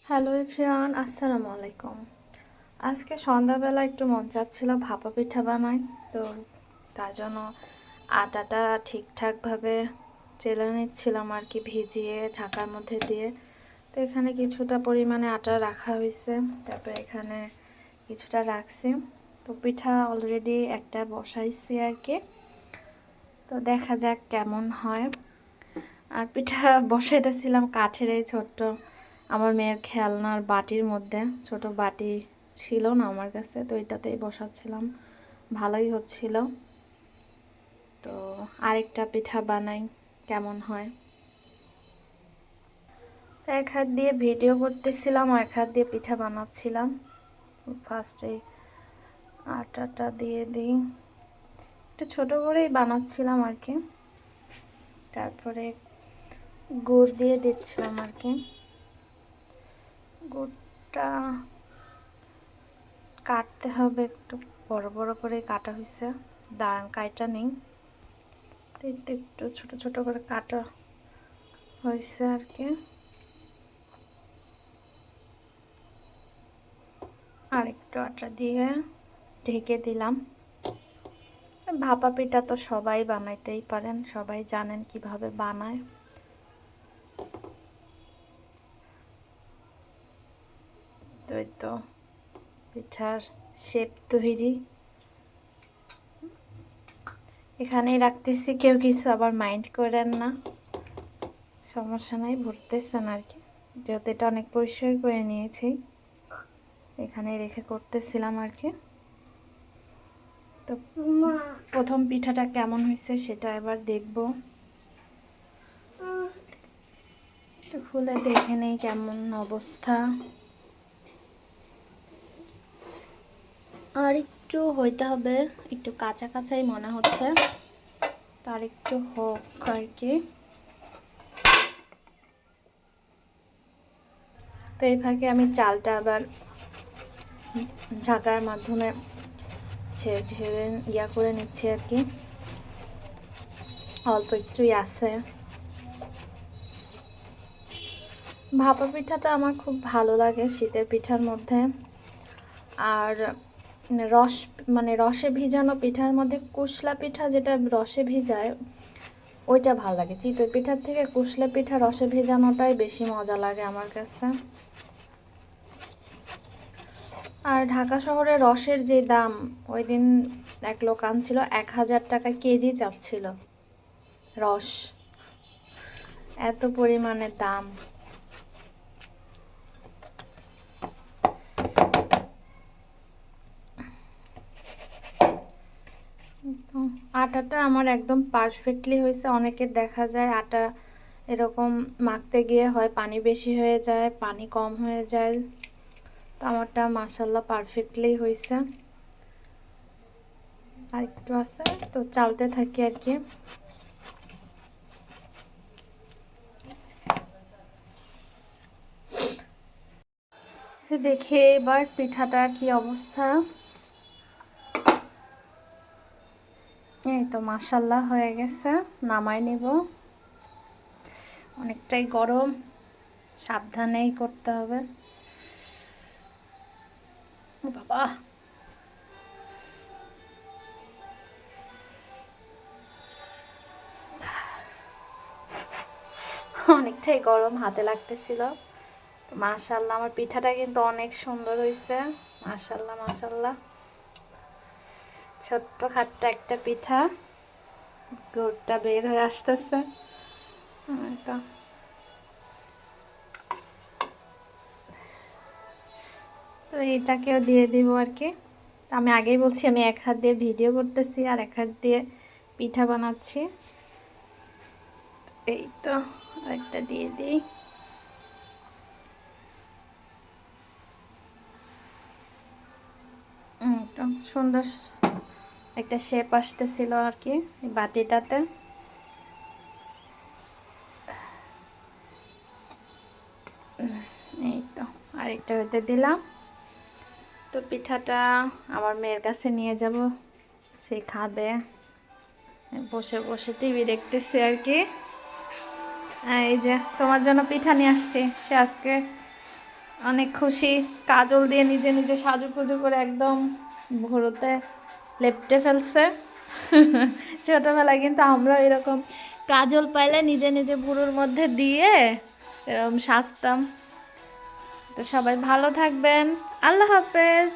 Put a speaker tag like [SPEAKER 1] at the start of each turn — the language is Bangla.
[SPEAKER 1] হ্যালো এভরিওয়ান, আসসালামু আলাইকুম। আজকে সন্ধ্যাবেলা একটু মন চাচ্ছিল ভাপা পিঠা বানাই, তো তার জন্য আটাটা ঠিকঠাকভাবে চেলে নিচ্ছিলাম আর কি, ভিজিয়ে ঢাকার মধ্যে দিয়ে। তো এখানে কিছুটা পরিমাণে আটা রাখা হয়েছে, তারপরে এখানে কিছুটা রাখছি। তো পিঠা অলরেডি একটা বসাইছি আর কি, তো দেখা যাক কেমন হয়। আর পিঠা বসাইতেছিলাম কাঠের এই ছোট্ট আমার মেয়ের খেলনার বাটির মধ্যে। ছোট বাটি ছিল না আমার কাছে, তো এটাতেই বসাচ্ছিলাম, ভালোই হচ্ছিল। তো আরেকটা পিঠা বানাই, কেমন হয়। এক হাত দিয়ে ভিডিও করতেছিলাম, এক হাত দিয়ে পিঠা বানাচ্ছিলাম। ফার্স্টে আটাটা দিয়ে দিই, একটু ছোট করেই বানাচ্ছিলাম আর কি। তারপরে গুড় দিয়ে দিচ্ছিলাম আর কি। গুড়টা কাটতে হবে, একটু বড় বড় করে কাটা হয়েছে, দাঁড়ান কাটা নেই, একটু একটু ছোট ছোট করে কাটা হয়েছে আর কি। আর একটু আটা দিয়ে ঢেকে দিলাম। ভাপা পিঠা তো সবাই বানাইতেই পারেন, সবাই জানেন কিভাবে বানায়। তো এই তো পিঠার শেপ তৈরি, এখানেই রাখতেছি, কেউ কিছু আবার মাইন্ড করেন না, সমস্যা নাই, ভরতেছেন আর কি। যেহেতু এটা অনেক পরিষ্কার করে নিয়েছি, এখানে রেখে করতেছিলাম আর কি। তো প্রথম পিঠাটা কেমন হয়েছে সেটা এবার দেখব, একটু খুলে দেখে নেই কেমন অবস্থা। আর একটু হইতে হবে, একটু কাঁচা কাঁচাই মনে হচ্ছে, তার একটু হোক আর কি। তো এই ফাঁকে আমি চালটা আবার ঝাঁকার মাধ্যমে ঝেড়ে ইয়া করে নিচ্ছি আর কি, অল্প একটুই আছে। ভাপা পিঠাটা আমার খুব ভালো লাগে শীতের পিঠার মধ্যে। আর রসে ভিজানো পিঠার মধ্যে কুশলা পিঠা যেটা রসে ভিজায় ওইটা ভালো লাগে, চিতই পিঠার থেকে কুশলা পিঠা রসে ভেজানোটাই বেশি মজা লাগে আমার কাছে। আর ঢাকা শহরে রসের যে দাম, ওই দিন এক লোক আনছিল 1000 টাকা কেজি চাচ্ছিল রস, এত পরিমাণে দাম। তো আটাটা আমার একদম পারফেক্টলি হয়েছে। অনেকের দেখা যায় আটা এরকম মাখতে গিয়ে হয় পানি বেশি হয়ে যায়, পানি কম হয়ে যায়, তো আমারটা মাশাল্লাহ পারফেক্টলি হয়েছে। আর একটু আছে, তো চালতে থাকি আর কি। দেখে এবার পিঠাটার কি অবস্থা। এই তো মাশাল্লাহ হয়ে গেছে, নামাই নিব। অনেকটাই গরম, সাবধানেই করতে হবে। ও বাবা, অনেকটাই গরম, হাতে লাগতেছিল। তো মাশাল্লাহ আমার পিঠাটা কিন্তু অনেক সুন্দর হয়েছে, মাশাল্লাহ মাশাল্লাহ। ছোট্ট খাট্ট একটা পিঠা, গুড়টা বের হয়ে আসতেছে। তো তো এটাকেও দিয়ে দিব আর কি। আমি আগেই বলছি আমি এক হাত দিয়ে ভিডিও করতেছি আর এক হাত দিয়ে পিঠা বানাচ্ছি। এই তো আরেকটা দিয়ে দিই। তো সুন্দর একটা শেপ আসতেছিল আর কি বাটিটাতে। এই তো আরেকটা হতে দিলাম। তো পিঠাটা আমার মেয়ের কাছে নিয়ে যাব, সে খাবে, বসে বসে টিভি দেখতেছে আর কি। এই যে তোমার জন্য পিঠা নিয়ে আসছি, সে আজকে অনেক খুশি, কাজল দিয়ে নিজে নিজে সাজুগুজু করে একদম ভোরতে লেপটে ফেলছে। ছোটবেলায় কিন্তু আমরা এরকম কাজল পাইলে নিজে নিজে ভুরুর মধ্যে দিয়ে এরকম সাজতাম। তো সবাই ভালো থাকবেন, আল্লাহ হাফেজ।